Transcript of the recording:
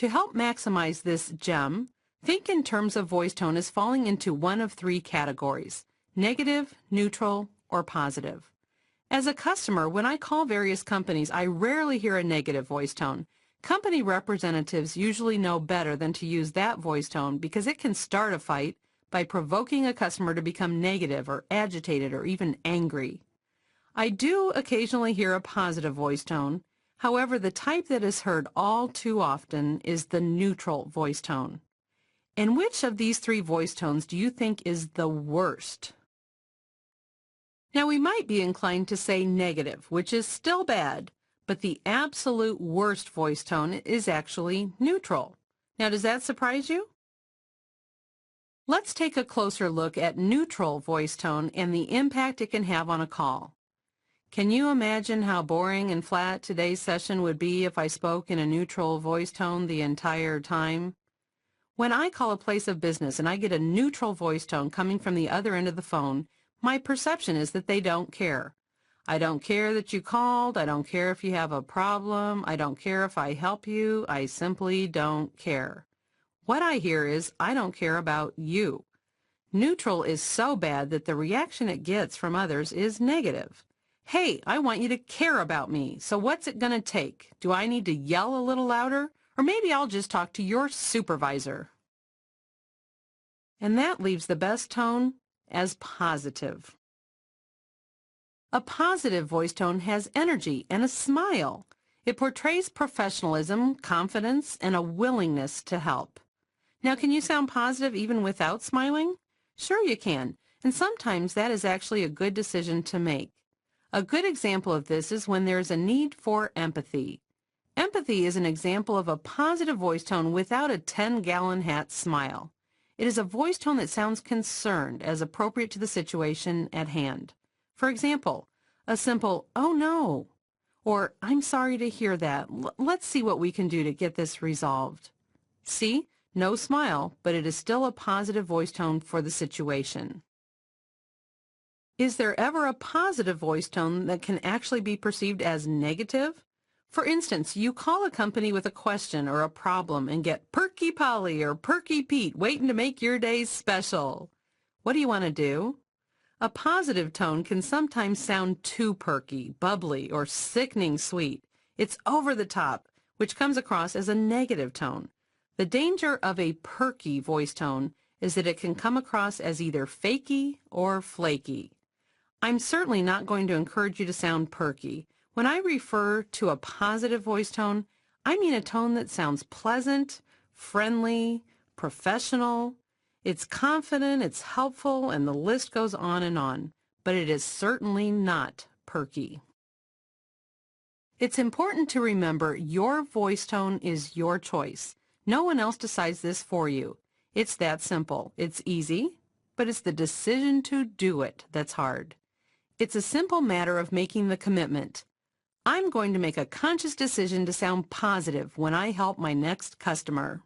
To help maximize this gem, think in terms of voice tone as falling into one of three categories: negative, neutral, or positive. As a customer, when I call various companies, I rarely hear a negative voice tone. Company representatives usually know better than to use that voice tone because it can start a fight by provoking a customer to become negative or agitated or even angry. I do occasionally hear a positive voice tone. However, the type that is heard all too often is the neutral voice tone. And which of these three voice tones do you think is the worst? Now, we might be inclined to say negative, which is still bad, but the absolute worst voice tone is actually neutral. Now, does that surprise you? Let's take a closer look at neutral voice tone and the impact it can have on a call. Can you imagine how boring and flat today's session would be if I spoke in a neutral voice tone the entire time? When I call a place of business and I get a neutral voice tone coming from the other end of the phone, my perception is that they don't care. I don't care that you called. I don't care if you have a problem. I don't care if I help you. I simply don't care. What I hear is, I don't care about you. Neutral is so bad that the reaction it gets from others is negative. Hey, I want you to care about me, so what's it going to take? Do I need to yell a little louder? Or maybe I'll just talk to your supervisor. And that leaves the best tone as positive. A positive voice tone has energy and a smile. It portrays professionalism, confidence, and a willingness to help. Now, can you sound positive even without smiling? Sure you can, and sometimes that is actually a good decision to make. A good example of this is when there is a need for empathy. Empathy is an example of a positive voice tone without a 10-gallon hat smile. It is a voice tone that sounds concerned as appropriate to the situation at hand. For example, a simple, "Oh no," or "I'm sorry to hear that. Let's see what we can do to get this resolved." See? No smile, but it is still a positive voice tone for the situation. Is there ever a positive voice tone that can actually be perceived as negative? For instance, you call a company with a question or a problem and get Perky Polly or Perky Pete waiting to make your day special. What do you want to do? A positive tone can sometimes sound too perky, bubbly, or sickening sweet. It's over the top, which comes across as a negative tone. The danger of a perky voice tone is that it can come across as either fakey or flaky. I'm certainly not going to encourage you to sound perky. When I refer to a positive voice tone, I mean a tone that sounds pleasant, friendly, professional. It's confident, it's helpful, and the list goes on, but it is certainly not perky. It's important to remember your voice tone is your choice. No one else decides this for you. It's that simple. It's easy, but it's the decision to do it that's hard. It's a simple matter of making the commitment. I'm going to make a conscious decision to sound positive when I help my next customer.